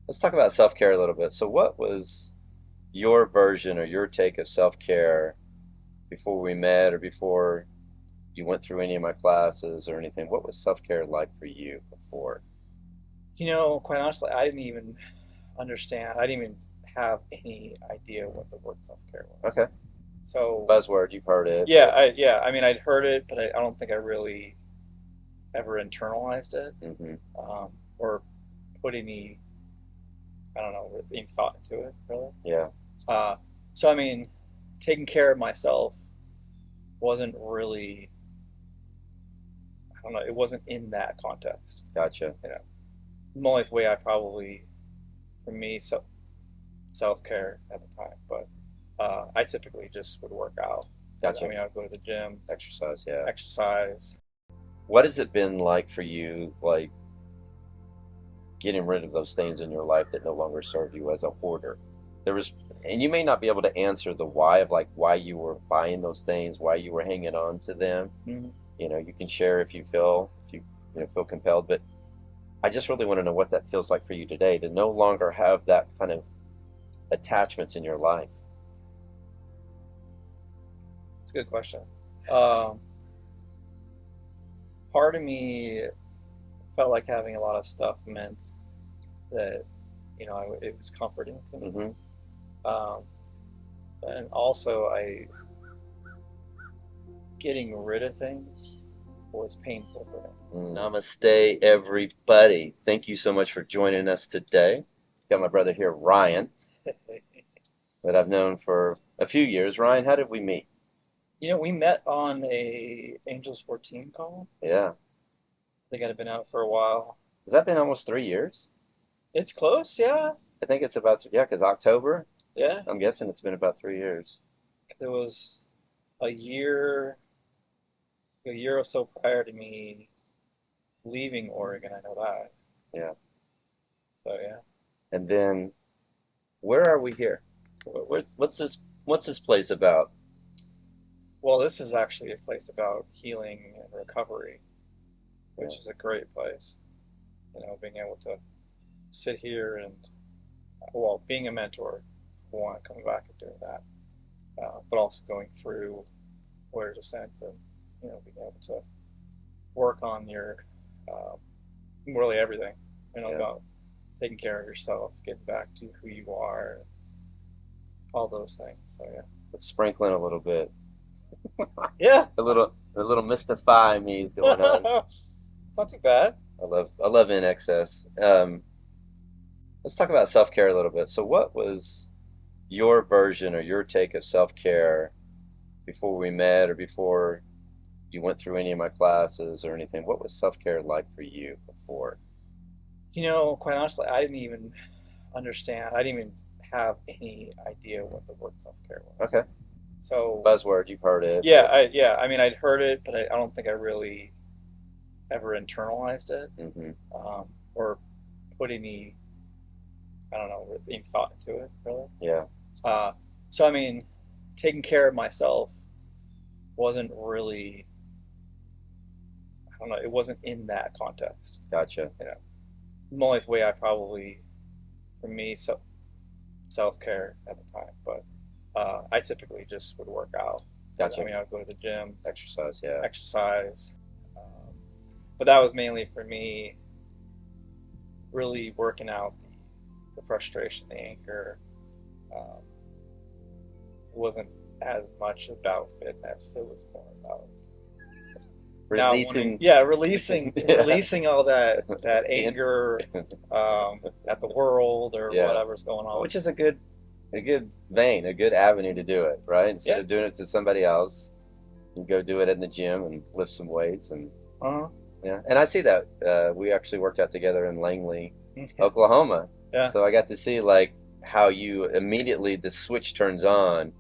Let's talk about self-care a little bit. So what was your version or your take of self-care before we met or before you went through any of my classes or anything? What was self-care like for you before? Quite honestly, I didn't even understand. I didn't even have any idea what the word self-care was. Okay. So, Buzzword, you've heard it, yeah, but I mean, I'd heard it, but I don't think I really ever internalized it, hmm or put any, I don't know, any thought into it, really. yeah, Uh, so, I mean, taking care of myself wasn't really, I don't know, it wasn't in that context. gotcha. You know, the only way I probably, for me, self-care at the time, but I typically just would work out. I Gotcha. mean, I would go to the gym, Exercise, yeah. exercise. What has it been like for you, like getting rid of those things in your life that no longer serve you as a hoarder? There was, and you may not be able to answer the why of like why you were buying those things, why you were hanging on to them. Mhm. You can share if you feel, if you feel compelled, but I just really want to know what that feels like for you today to no longer have that kind of attachments in your life. It's a good question. Um, Part of me felt like having a lot of stuff meant that, it was comforting to me. hmm Um, and also, I getting rid of things was painful for Namaste, everybody. Thank you so much for joining us today. Got my brother here, Ryan, me. that I've known for a few years. Ryan, how did we meet? We met on a Angels 14 call. Yeah. I think I'd been out for a while. Has that been almost 3 years? It's close, yeah, I think it's about, yeah, because October, yeah. I'm guessing it's been about 3 years. 'Cause it was a year, a year or so prior to me leaving Oregon. I know that. Yeah. So yeah. And then where are we here? What's this place about? Well, this is actually a place about healing and recovery, Yeah. which is a great place. Being able to sit here and, well, being a mentor, for one, coming back and doing that, but also going through Warrior Descent and, being able to work on your, um, really everything, Yeah. about taking care of yourself, getting back to who you are, all those things. So yeah. Let's sprinkle in a little bit. Yeah. A little mystify me is going on. It's not too bad. I love in excess. Let's talk about self-care a little bit. So what was your version or your take of self-care before we met or before you went through any of my classes or anything? What was self-care like for you before? Quite honestly, I didn't even understand. I didn't even have any idea what the word self-care was. Okay. So, Buzzword, you've heard it, yeah, but I mean, I'd heard it, but I don't think I really ever internalized it, hmm or put any, I don't know, any thought into it, really. yeah, Uh, so, I mean, taking care of myself wasn't really, I don't know, it wasn't in that context. gotcha, You know, the only way I probably, for me, self-care at the time, but I typically just would work out. I gotcha. mean, I would go to the gym, Exercise, yeah, exercise, um, but that was mainly for me really working out the frustration, the anger. Um, it wasn't as much about fitness. It was more about now wanting, releasing, yeah, releasing all that and anger, at the world or yeah, whatever's going on. which is a good vein, a good avenue to do it, right? Instead Yeah. of doing it to somebody else, you go do it in the gym and lift some weights and Uh-huh. yeah. And I see that. We actually worked out together in Langley, Yeah. Oklahoma. Yeah. So I got to see like how you immediately the switch turns on,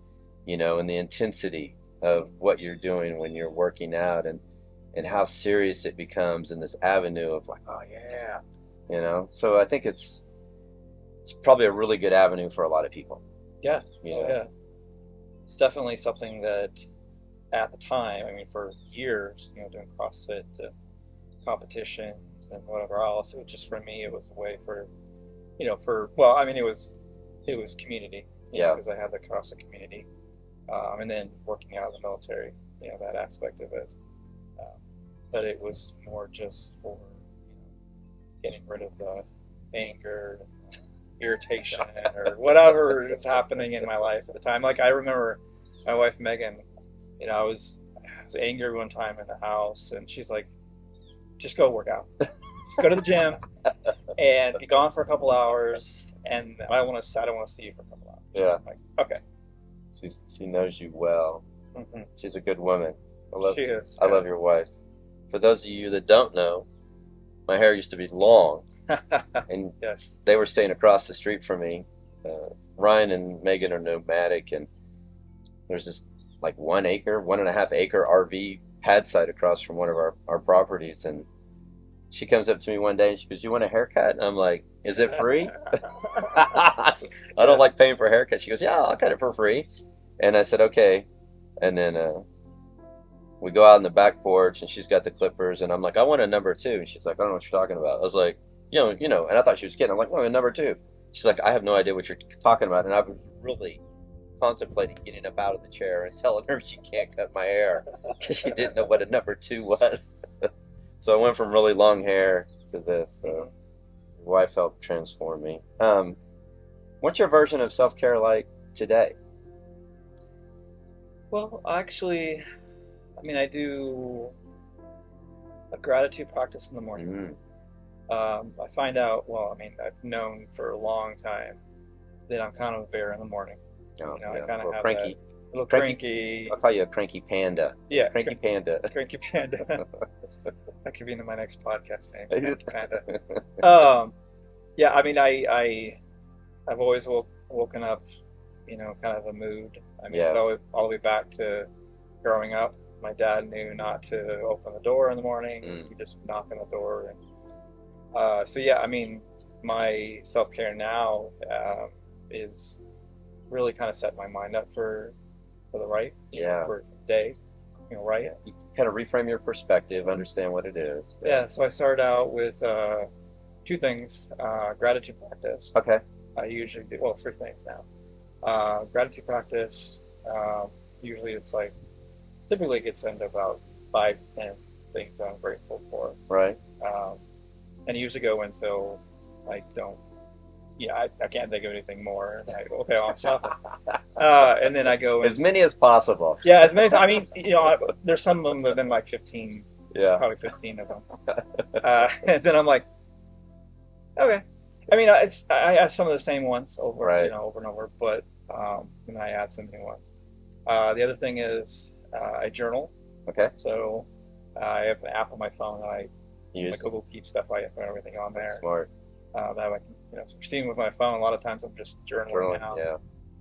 and the intensity of what you're doing when you're working out and how serious it becomes in this avenue of like, oh yeah. So I think it's probably a really good avenue for a lot of people. Yeah. You Oh, know. yeah. It's definitely something that at the time, I mean, for years, doing CrossFit to competitions and whatever else, it was just for me, it was a way for well, I mean, it was community, Yeah. because I had the CrossFit community, and then working out in the military, that aspect of it. Um, but it was more just for getting rid of the anger, irritation, or whatever was happening in my life at the time. Like I remember my wife Megan, I was angry one time in the house, and she's like, "Just go work out. Just go to the gym and be gone for a couple hours, and I don't want to see you for a couple hours." Yeah. I'm like, okay. She knows you well. Hmm. She's a good woman. She is. I love your wife. For those of you that don't know, my hair used to be long, Yeah. and Yes. they were staying across the street from me. Ryan and Megan are nomadic, and there's this like 1 acre, 1.5 acre RV pad site across from one of our properties, and she comes up to me one day and she goes, "You want a haircut?" And I'm like, "Is it free?" I don't Yes. like paying for a haircut. She goes, "Yeah, I'll cut it for free." And I said, "Okay." And then we go out on the back porch, and she's got the clippers, and I'm like, "I want a number two." And she's like, "I don't know what you're talking about." I was like, and I thought she was kidding. I'm like, "No, a number two." She's like, "I have no idea what you're talking about," and I was really contemplating getting up out of the chair and telling her she can't cut my hair because she didn't know what a number two was. So I went from really long hair to this. So your wife helped transform me. What's your version of self care like today? Well, actually, I mean, I do a gratitude practice in the morning. Mm. I find out, well, I mean, I've known for a long time that I'm kind of a bear in the morning. Oh, I yeah, a kind of little have that cranky. little Cranky. cranky, I'll call you a cranky panda. yeah, Cranky panda. cranky panda. That could be in my next podcast name, cranky panda. Um, yeah, I mean, I've always woken up, kind of a mood. I mean, it's Yeah. all the way back to growing up. My dad knew not to open the door in the morning. Mm. He just knock on the door, and so yeah. I mean, my self care now is really kind of set my mind up for the right, Yeah. for the day, right. You kind of reframe your perspective, understand what it is. Yeah. So I started out with two things: gratitude practice. Okay. I usually do, well, three things now. Gratitude practice. Usually it's like typically gets into about 5 to 10 things I'm grateful for. Right. Um, and I usually go until I don't, yeah, I can't think of anything more. And I go, okay, well, I'm stopping. And then I go As and, many as possible. yeah, as many times. I mean, there's some of them that have been like 15, Yeah. probably 15 of them. And then I'm like, okay. I mean, I have some of the same ones over, Right. over and over, but and I add some new ones. The other thing is I journal. Okay. So I have an app on my phone that my Use. Google Keep stuff. I put everything on there. Smart. That I can, so seeing with my phone. A lot of times I'm just journaling now.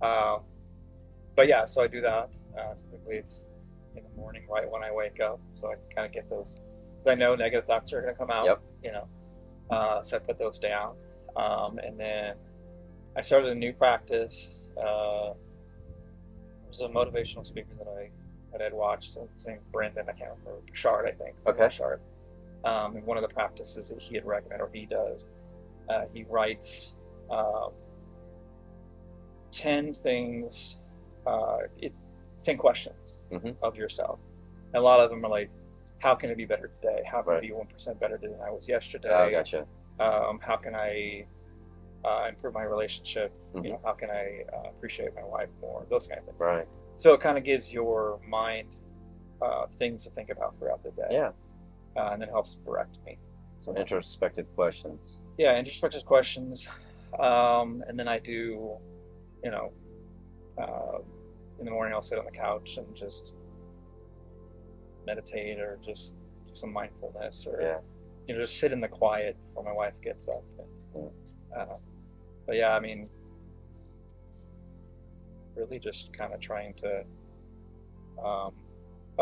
Yeah. But yeah, so I do that. Typically it's in the morning, right when I wake up, so I can kind of get those. Because I know negative thoughts are going to come out. Yep. So I put those down, and then I started a new practice. There's a motivational speaker that I'd watched. His name Brendan. I can't remember. Shard, I think. Okay. Shard. And one of the practices that he had recommended, or he does, he writes 10 things. It's 10 questions Mm-hmm. of yourself. And a lot of them are like, how can I be better today? How can I Right. be 1% better than I was yesterday? Oh, gotcha. How can I improve my relationship? Mm-hmm. How can I appreciate my wife more? Those kind of things. Right. So it kind of gives your mind things to think about throughout the day. Yeah. And then helps direct me. Some introspective questions. Yeah, introspective questions. And then I do, in the morning I'll sit on the couch and just meditate or just do some mindfulness or, Yeah. Just sit in the quiet before my wife gets up. And, but yeah, I mean, really just kind of trying to, oh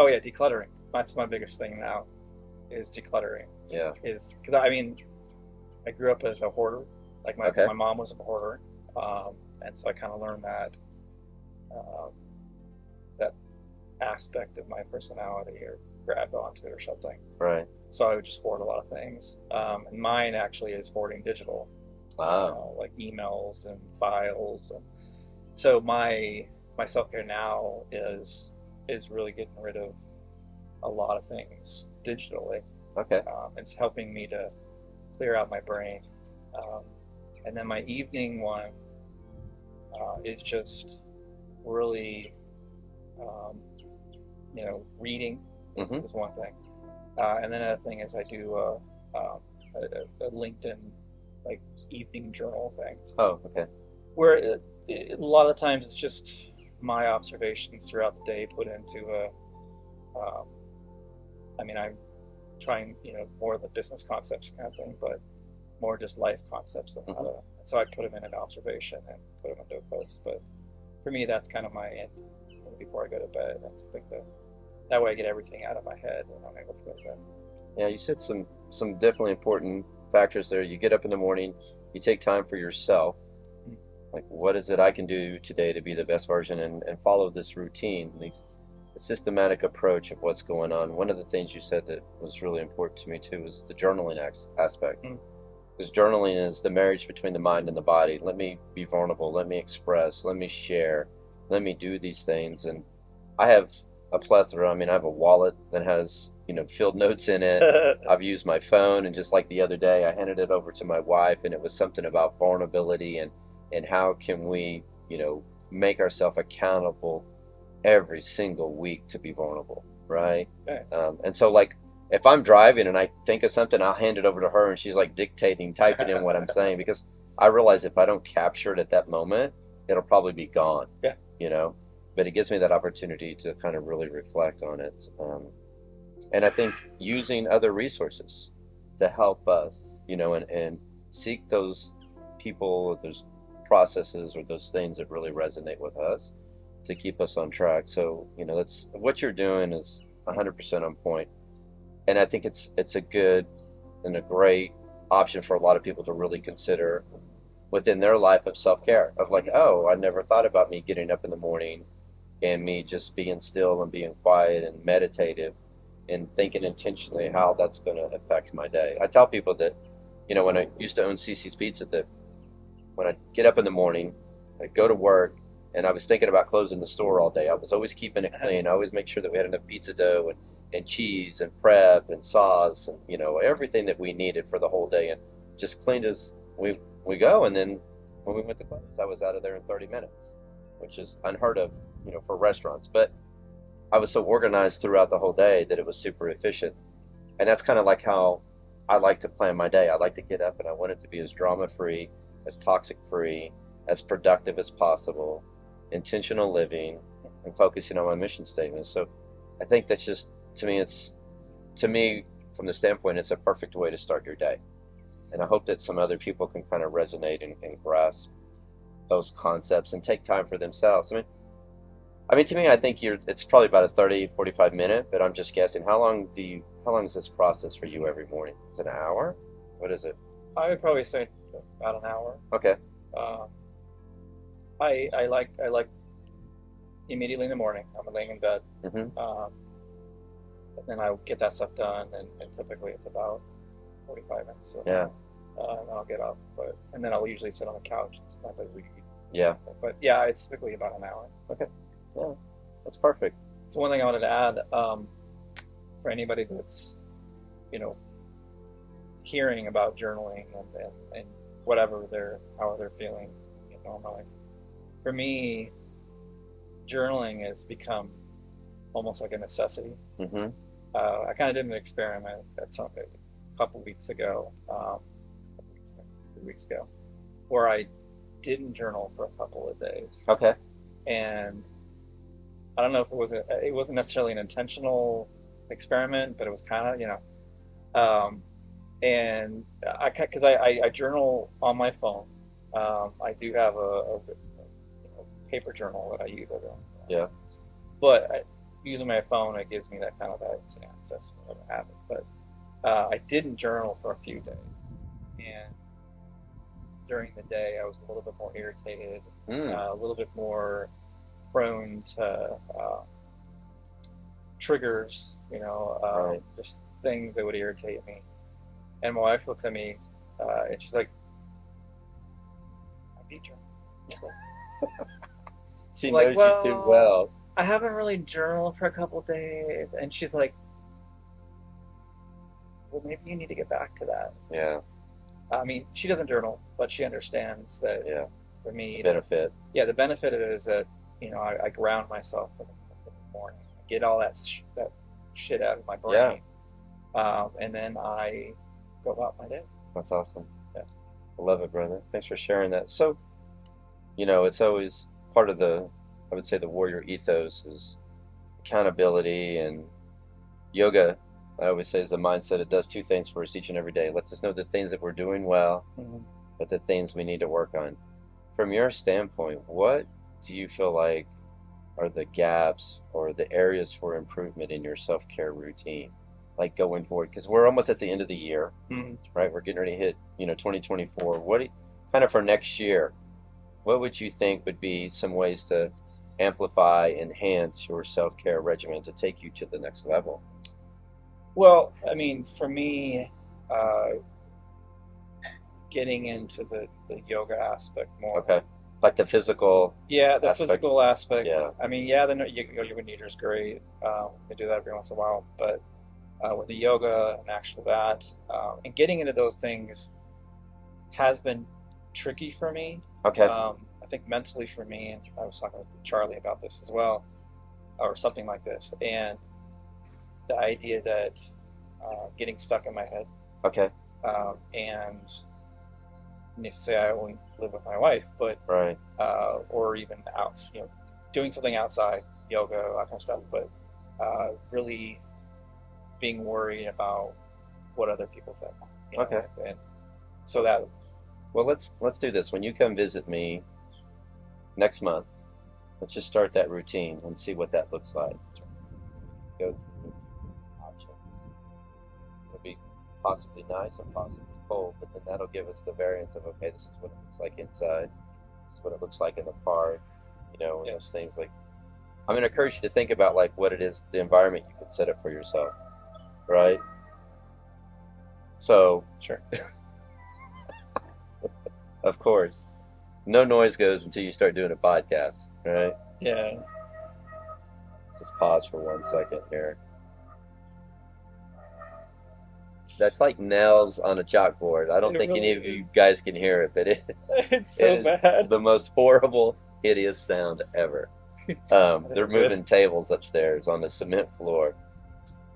yeah, decluttering. That's my biggest thing now is decluttering. Yeah. Is because I mean, I grew up as a hoarder. Like Okay. my mom was a hoarder, and so I kind of learned that aspect of my personality or grabbed onto it or something. Right. So I would just hoard a lot of things. And mine actually is hoarding digital. Wow. like emails and files. And so my self care now is really getting rid of a lot of things digitally. Okay. It's helping me to clear out my brain. Um, and then my evening one is just really, um, reading Hmm. is one thing. And then another thing is I do a LinkedIn like evening journal thing Oh, okay. where a lot of the times it's just my observations throughout the day put into a. Um, I mean, I'm trying, more of the business concepts kind of thing, but more just life concepts of how Hmm. to. So I put them in an observation and put them into a post. But for me, that's kind of my end before I go to bed. That's like that way I get everything out of my head and I'm able to go to bed. Yeah, you said some definitely important factors there. You get up in the morning, you take time for yourself. Like, what is it I can do today to be the best version and follow this routine, these a systematic approach of what's going on. One of the things you said that was really important to me too was the journaling aspect. Mm-hmm. Because journaling is the marriage between the mind and the body. Let me be vulnerable. Let me express. Let me share. Let me do these things. And I have a plethora. I mean, I have a wallet that has, field notes in it. I've used my phone, and just like the other day, I handed it over to my wife, and it was something about vulnerability and how can we, make ourselves accountable every single week to be vulnerable, right? Okay. And so, like, if I'm driving and I think of something, I'll hand it over to her, and she's like dictating, typing in what I'm saying, because I realize if I don't capture it at that moment, it'll probably be gone, Yeah. you know. But it gives me that opportunity to kind of really reflect on it. And I think using other resources to help us, and seek those people, those processes, or those things that really resonate with us to keep us on track. So, that's what you're doing is 100% on point. And I think it's a good and a great option for a lot of people to really consider within their life of self-care of like, oh, I never thought about me getting up in the morning and me just being still and being quiet and meditative and thinking intentionally how that's going to affect my day. I tell people that, when I used to own CC's Pizza, that when I get up in the morning, I go to work, and I was thinking about closing the store all day. I was always keeping it clean. I always make sure that we had enough pizza dough and cheese and prep and sauce and everything that we needed for the whole day, and just cleaned as we go. And then when we went to close, I was out of there in 30 minutes, which is unheard of, for restaurants. But I was so organized throughout the whole day that it was super efficient. And that's kind of like how I like to plan my day. I like to get up and I want it to be as drama free, as toxic free, as productive as possible, intentional living, and focusing on my mission statement. So I think that's just, to me, from the standpoint, it's a perfect way to start your day. And I hope that some other people can kind of resonate and grasp those concepts and take time for themselves. I mean, to me, I think it's probably about a 30, 45 minute, but I'm just guessing. How long is this process for you every morning? Is it an hour? What is it? I would probably say about an hour. Okay. Um, I like immediately in the morning. I'm laying in bed, Mm-hmm. and then I get that stuff done, and typically it's about 45 minutes to an Yeah. hour. And then I'll get up, and then I'll usually sit on the couch and sometimes read or Yeah. something. But yeah, it's typically about an hour. Okay. Yeah. That's perfect. So one thing I wanted to add, for anybody that's you know hearing about journaling and whatever how they're feeling normally. For me, journaling has become almost like a necessity. Mm-hmm. I kind of did an experiment at a couple weeks ago, 3 weeks ago, where I didn't journal for a couple of days, Okay. and I don't know if it wasn't necessarily an intentional experiment, but it was kind of um, and because I journal on my phone. I do have a paper journal that I use every once in a while. Yeah. But using my phone, it gives me that kind of that instant access whenever I have it. But I didn't journal for a few days, and during the day, I was a little bit more irritated, Mm. a little bit more prone to triggers, Right. just things that would irritate me. And my wife looks at me, and she's like, be journaling. She Like, knows you too well, well. I haven't really journaled for a couple days, and she's like, well, maybe you need to get back to that. Yeah, I mean, she doesn't journal, but she understands that yeah. for The me, benefit. yeah, the benefit of it is that I ground myself in the morning, get all that shit out of my Yeah, brain, and then I go about my day. that's awesome. Yeah. I love it, brother. Thanks for sharing that. So, it's always part of I would say the warrior ethos is accountability and yoga. I always say is the mindset. It does two things for us each and every day. It lets us know the things that we're doing well, Mm-hmm. but the things we need to work on. From your standpoint, what do you feel like are the gaps or the areas for improvement in your self-care routine, like going forward? Because we're almost at the end of the year, Mm-hmm. right? We're getting ready to hit, 2024. Kind of for next year, what would you think would be some ways to amplify, enhance your self-care regimen to take you to the next level? Well, I mean, for me, uh, getting into the yoga aspect more. Okay. Like the physical Yeah, the aspect. physical aspect. Yeah. I mean, yeah, the yoga nidra is great. I do that every once in a while, but with the yoga and actual that, and getting into those things has been tricky for me. Okay. I think mentally for me, and I was talking with Charlie about this as well, or something like this, and the idea that getting stuck in my head, Okay. and say I only live with my wife, but Right. or even out, doing something outside, yoga, that kind of stuff, but really being worried about what other people think. Okay. And so that. Well, let's do this. When you come visit me next month, let's just start that routine and see what that looks like. Go through options. It'll be possibly nice and possibly cold, but then that'll give us the variance of, okay, this is what it looks like inside. This is what it looks like in the park. And those things like. I'm going to encourage you to think about like what it is, the environment you can set up for yourself, right? So, Sure. of course, no noise goes until you start doing a podcast, right? Yeah. Let's just pause for 1 second here. That's like nails on a chalkboard. I don't It think really any of you guys can hear it, but it's so it is bad. the most horrible, hideous sound ever. They're moving tables upstairs on the cement floor.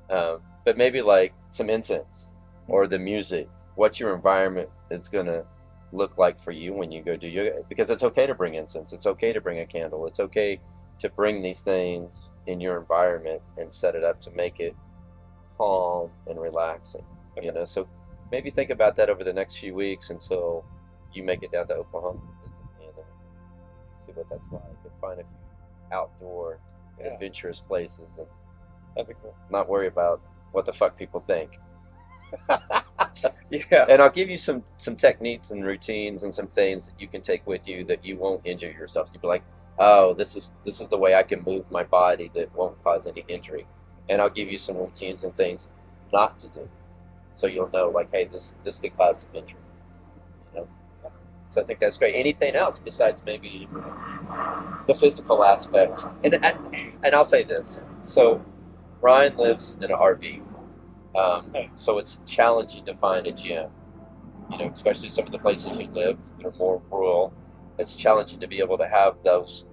But maybe like some incense or the music, what your environment is going to look like for you when you go do yoga. Because it's okay to bring incense. It's okay to bring a candle. It's okay to bring these things in your environment and set it up to make it calm and relaxing. So maybe think about that over the next few weeks until you make it down to Oklahoma to visit me and see what that's like and find a few outdoor adventurous places and That'd be cool. not worry about what the fuck people think. Yeah. And I'll give you some techniques and routines and some things that you can take with you that you won't injure yourself. You'll be like, oh, this is the way I can move my body that won't cause any injury. And I'll give you some routines and things not to do. So you'll know, like, hey, this could cause some injury. So I think that's great. Anything else besides maybe the physical aspect? And I'll say this. So Ryan lives in an RV. So it's challenging to find a gym. Especially some of the places you live that are more rural. It's challenging to be able to have those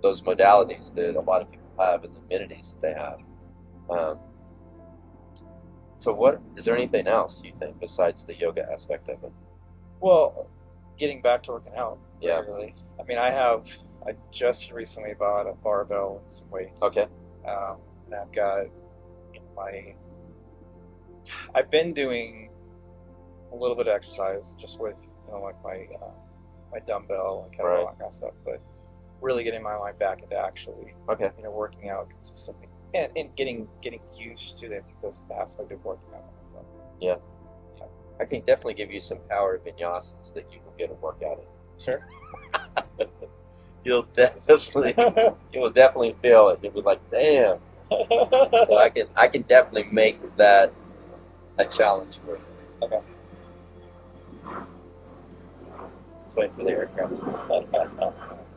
modalities that a lot of people have and the amenities that they have. So what is there anything else you think besides the yoga aspect of it? Well, getting back to working out. Yeah. Really. I mean, I just recently bought a barbell and some weights. Okay. And I've got I've been doing a little bit of exercise just with like my dumbbell and kettlebell and kind of stuff, but really getting my mind back into actually working out consistently and getting used to the aspect of working out myself. Yeah. I can definitely give you some power vinyasas that you will get a workout in. Sure. You'll definitely feel it. You'll be like, damn. So I can definitely make that a challenge for you. Okay. Just waiting for the aircraft.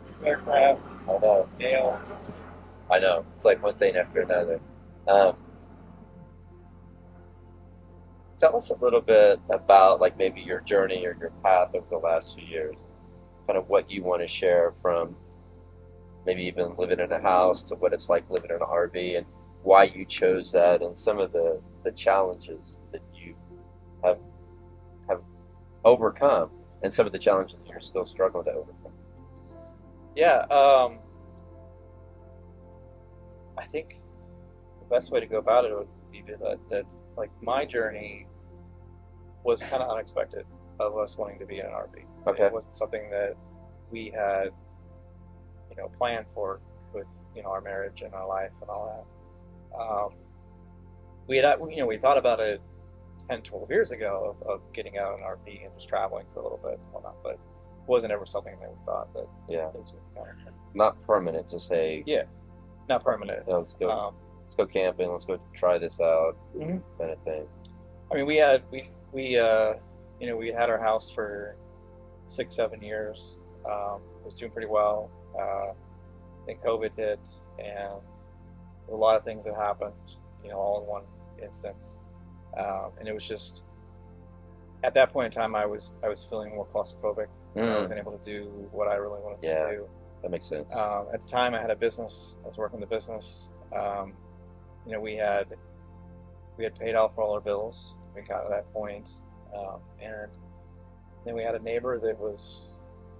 Two aircraft, I know. nails. I know. It's like one thing after another. Um, Tell us a little bit about like maybe your journey or your path over the last few years. Kind of what you want to share from maybe even living in a house to what it's like living in an RV and why you chose that and some of the challenges that you have have overcome and some of the challenges you're still struggling to overcome. Yeah, I think the best way to go about it would be that like my journey was kind of unexpected of us wanting to be in an RV. Okay. It wasn't something that we had, planned for with, our marriage and our life and all that. We thought about it 10, 12 years ago of getting out in an RV and just traveling for a little bit and whatnot, but it wasn't ever something that we thought that Yeah. it was going to kind of, Not permanent to say, yeah, not permanent. let's go camping, let's go try this out, Mhm. kind of thing. I mean, we had our house for 6, 7 years. It was doing pretty well. Then COVID hit, and a lot of things that happened, all in one instance. And it was just at that point in time, I was feeling more claustrophobic. I wasn't able to do what I really wanted Yeah. to do. That makes sense. At the time, I had a business. I was working the business. We had paid off all our bills. We got to that point, and then we had a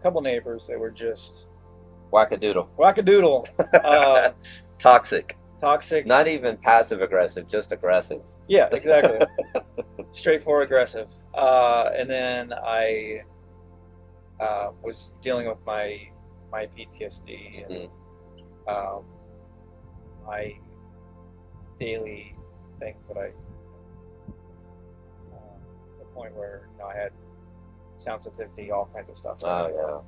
couple neighbors that were just Wackadoodle. wackadoodle, Toxic. toxic. Not even passive aggressive, just aggressive. Yeah, exactly. Straightforward aggressive. And then I was dealing with my PTSD and my daily things that to the point where I had sound sensitivity, all kinds of stuff. Oh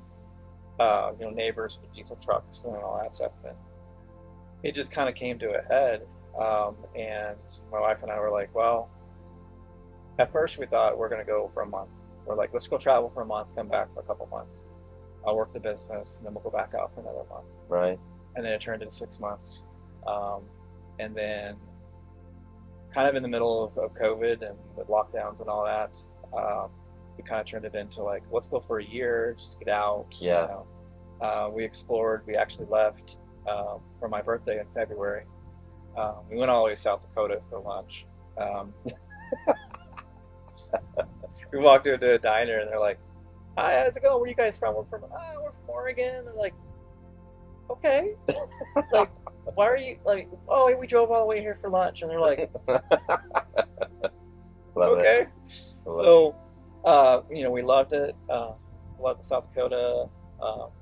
Neighbors with diesel trucks and all that stuff, and it just kind of came to a head. And my wife and I were like, well, at first we thought we're going to go for a month. We're like, let's go travel for a month, come back for a couple months. I'll work the business, and then we'll go back out for another month. Right. And then it turned into 6 months. And then kind of in the middle of COVID and with lockdowns and all that, we kind of turned it into like, let's go for a year, just get out. Yeah. We explored. We actually left for my birthday in February. We went all the way to South Dakota for lunch. We walked into a diner and they're like, "Hi, how's it going? Where are you guys from?" We're from Oregon. And they're like, "Okay." Like, why are you like? Oh, we drove all the way here for lunch, and they're like, Love "Okay." it. So, we loved it. Loved South Dakota.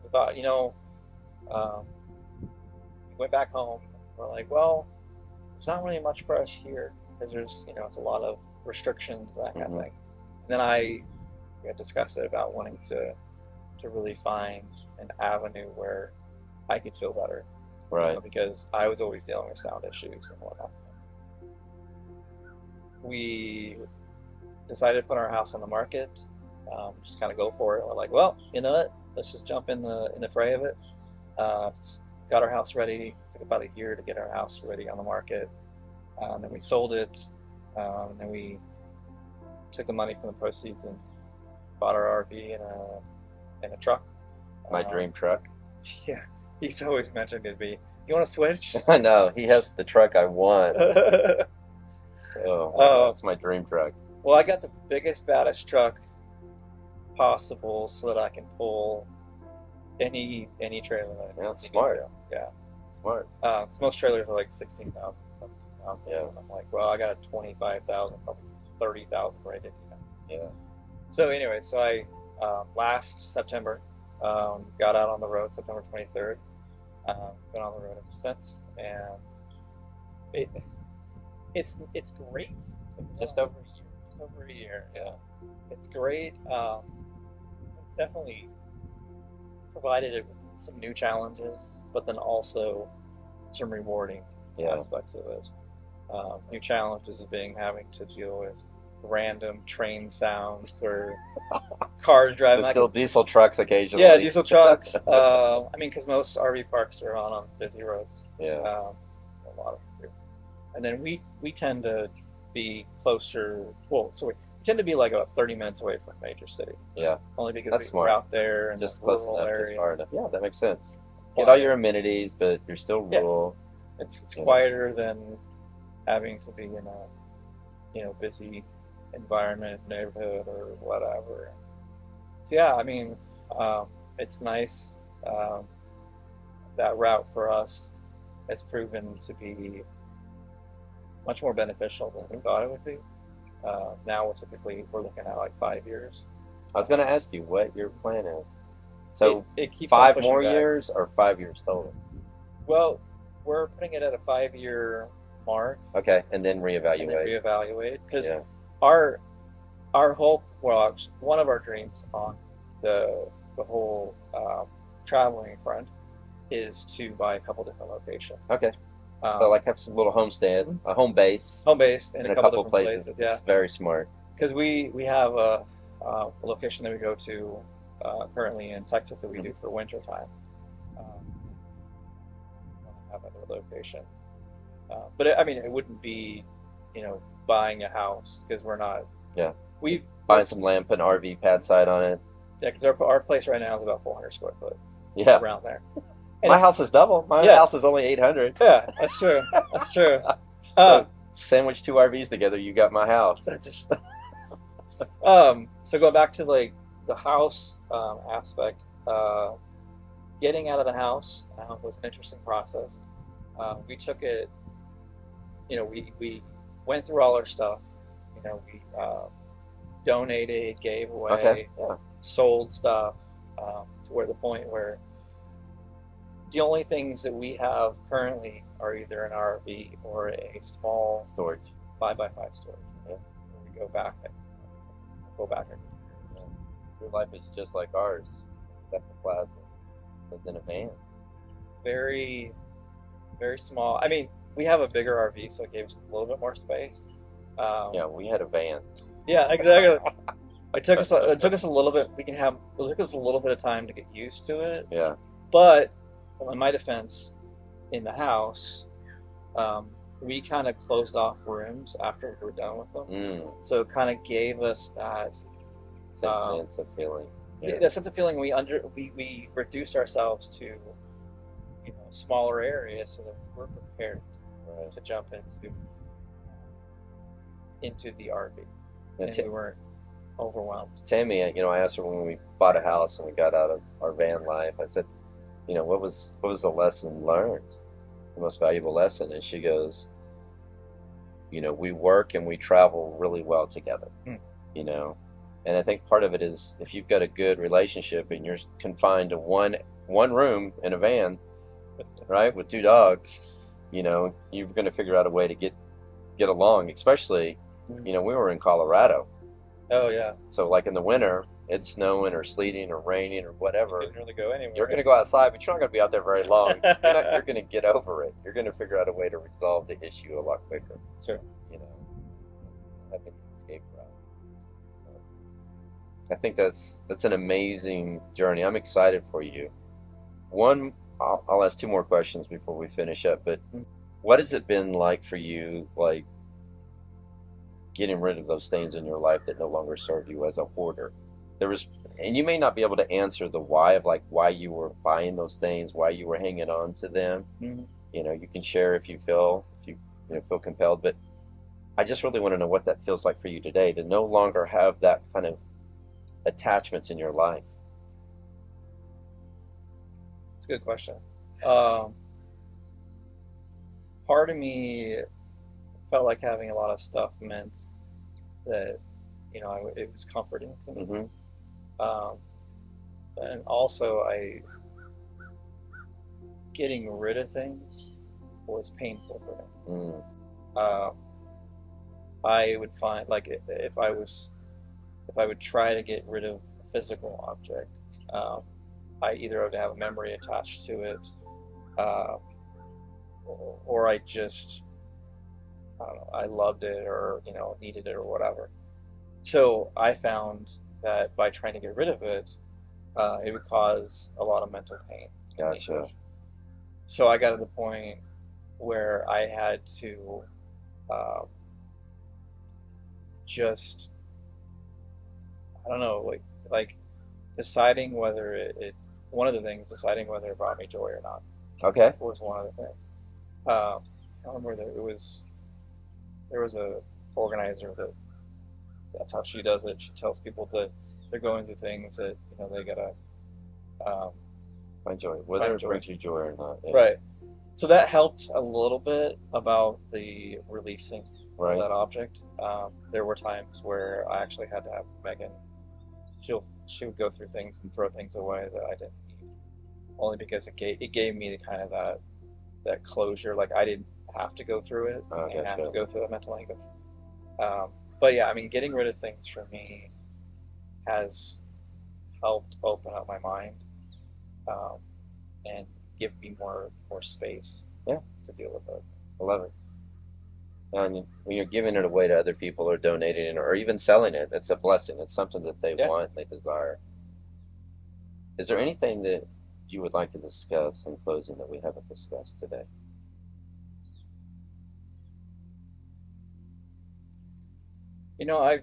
We thought, we went back home. We're like, well, there's not really much for us here because there's, it's a lot of restrictions, that kind of thing. And then we had discussed it about wanting to really find an avenue where I could feel better, Right. because I was always dealing with sound issues and whatnot. We decided to put our house on the market, just kind of go for it. We're like, well, you know what? Let's just jump in the fray of it. Got our house ready. Took about a year to get our house ready on the market. Then we sold it. Then we took the money from the proceeds and bought our RV and a truck. My dream truck. Yeah, he's always mentioned it'd be. You want to switch? I know. He has the truck I want. So it's my dream truck. Well, I got the biggest, baddest truck possible so that I can pull any trailer that I Yeah, need smart. to. Yeah. Smart. 'Cause most trailers are like 16,000, 17,000. Yeah. I'm like, well, I got a 25,000, probably 30,000 rated. Yeah. So anyway, I last September got out on the road, September 23rd. Been on the road ever since, and it's great. Just over a year. Just over a year. Yeah. It's great. It's definitely provided it with some new challenges, but then also some rewarding aspects of it. New challenges being having to deal with random train sounds or cars driving There's by. still 'Cause, diesel trucks yeah, occasionally. diesel trucks. I mean, because most RV parks are on busy roads. Yeah, A lot of them do. And then we tend to be closer. Well, so we tend to be like about 30 minutes away from a major city, yeah, only because that's we're smart. out there in the Just close rural enough, just area. far enough. Yeah, that makes sense. Get all your Quiet. amenities, but you're still Yeah, rural. it's You know. quieter than having to be in a busy environment, neighborhood, or whatever. So yeah, I mean, um, it's nice. Um, that route for us has proven to be much more beneficial than we thought it would be. Now we're looking at like 5 years. I was going to ask you what your plan is. It So it keeps on five pushing more back. years or 5 years total? Well, we're putting it at a 5 year mark Okay, and then and then reevaluate. reevaluate because Yeah. our our hope, well, one of our dreams on the whole traveling front is to buy a couple different locations. Okay. So Um, like have some little homestead, a home base Home base in a in a couple couple of different places. places, yeah. It's very smart. Because we have a location that we go to currently in Texas that we do for winter time. We have other locations, but I mean, it wouldn't be, buying a house because we're not. Yeah. We've Buying some land, put an RV pad site on it. Yeah, because our place right now is about 400 square foot, Yeah. around there. And My house is double. My yeah, house is only 800. yeah, that's true. That's true. So Uh, sandwich two RVs together, you got my house. that's so going back to like the house aspect, getting out of the house was an interesting process. We took it, we went through all our stuff. We donated, gave Okay. away, Yeah. sold stuff to where the point where the only things that we have currently are either an RV or a small Storage. 5x5 storage. Yeah. Where we go back and Yeah. Your life is just like ours. Left the plaza, lived in a van. very, very small. I mean, we have a bigger RV, so it gave us a little bit more space. Yeah, we had a van. Yeah, exactly. It took us a little bit. It took us a little bit of time to get used to it. Yeah. But in my defense, in the house, we kind of closed off rooms after we were done with them. So it kind of gave us that Same sense of feeling. Yeah. that sense of feeling. We reduced ourselves to smaller areas so that we're prepared Right. to jump into the RV, And and we weren't overwhelmed. Tammy, I asked her when we bought a house and we got out of our van life. I said, what was the lesson learned, the most valuable lesson? And she goes, we work and we travel really well together. You know, and I think part of it is if you've got a good relationship and you're confined to one room in a van, right, with two dogs, you're going to figure out a way to get along. Especially, we were in Colorado. Oh yeah. So like in the winter, it's snowing or sleeting or raining or whatever. You couldn't really go anywhere. You're going to go outside, but you're not going to be out there very long. You're going to get over it. You're going to figure out a way to resolve the issue a lot quicker. Sure. Having an escape route. I think that's an amazing journey. I'm excited for you. I'll ask two more questions before we finish up. But what has it been like for you, like getting rid of those things in your life that no longer serve you as a hoarder? And you may not be able to answer the why of like why you were buying those things, why you were hanging on to them. Mm-hmm. You can share if you feel compelled. But I just really want to know what that feels like for you today to no longer have that kind of attachments in your life. It's a good question. Part of me felt like having a lot of stuff meant that it was comforting to me. Mm-hmm. And also getting rid of things was painful for me. I would find like if I would try to get rid of a physical object, I either would have a memory attached to it, or I just, I don't know, I loved it or needed it or whatever. So I found that by trying to get rid of it, it would cause a lot of mental pain and Gotcha. anguish. So I got to the point where I had to um, just, I don't know, like deciding whether one of the things, deciding whether it brought me joy or not Okay. was one of the things. I remember that there was a organizer that's how she does it. She tells people that they're going through things that they gotta um, Find joy, whether find it joy. brings you joy or not. Yeah. Right. So that helped a little bit about the releasing of Right. that object. There were times where I actually had to have Megan. She would go through things and throw things away that I didn't need, only because it gave me the kind of that closure. Like I didn't have to go through it Oh, and have to gotcha. go through that mental anguish. But yeah, I mean, getting rid of things for me has helped open up my mind um, and give me more space Yeah, to deal with it. I love it. And when you're giving it away to other people or donating it or even selling it, it's a blessing. It's something that they Yeah. want, they desire. Is there anything that you would like to discuss in closing that we haven't discussed today? You know,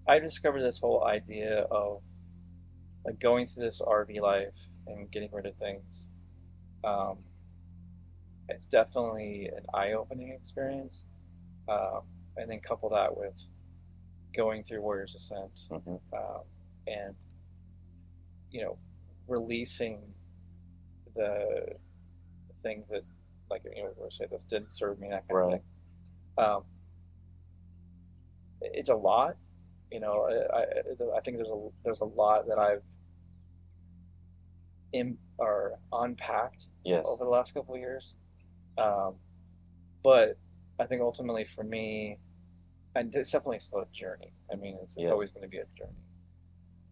I discovered this whole idea of like going through this RV life and getting rid of things. Um, it's definitely an eye-opening experience. Um, and then couple that with going through Warriors Ascent, Hmm. and you know, releasing the things that, like, we say this didn't serve me, that kind of Right. thing. It's a lot. I think there's a lot that I've or unpacked Yes. over the last couple of years. Um, but I think ultimately for me, and it's definitely still a journey. I mean, it's Yes. always going to be a journey.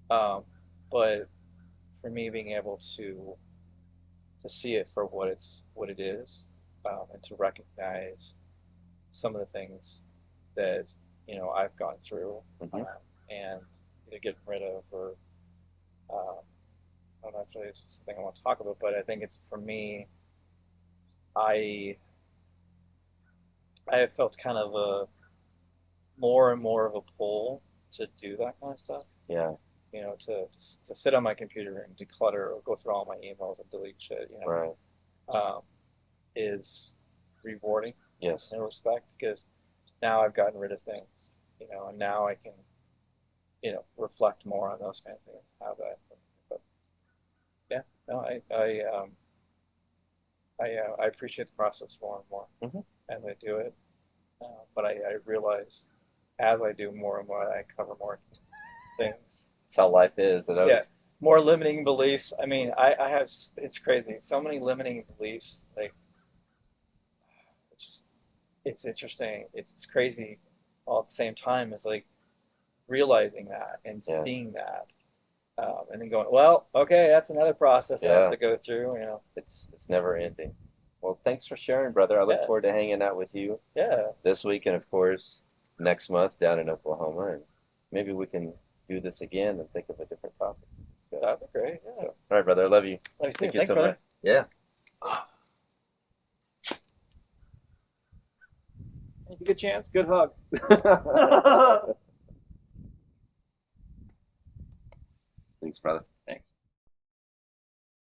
Um, but for me, being able to see it for what it is, and to recognize some of the things that I've gone through, Hmm. and either getting rid of or I don't know if it's something I want to talk about, but I think it's for me. I I have felt kind of a more and more of a pull to do that kind of stuff. Yeah. To sit on my computer and declutter or go through all my emails and delete shit. Right. Um, is rewarding Yes. in a respect because now I've gotten rid of things, and now I can, reflect more on those kind of things. How that, but yeah, no, I appreciate the process more and more Hmm. as I do it. But I realize as I do more and more, I cover more things. It's how life is. It Yeah, always. more limiting beliefs. I mean, I have, it's crazy. So many limiting beliefs. Like, it's just, it's interesting. It's crazy all at the same time. It's like realizing that and Yeah. seeing that. And then going, well, okay, that's another process I have Yeah. to go through. It's never ending. Well, thanks for sharing, brother. I look Yeah, forward to hanging out with you yeah, this week and of course next month down in Oklahoma, and maybe we can do this again and think of a different topic to discuss. that'd be great. So, Yeah, all right, brother, I love you. love you too. Thank you Thanks, so much. brother. Yeah. Good chance. Good hug. Thanks, brother. Thanks.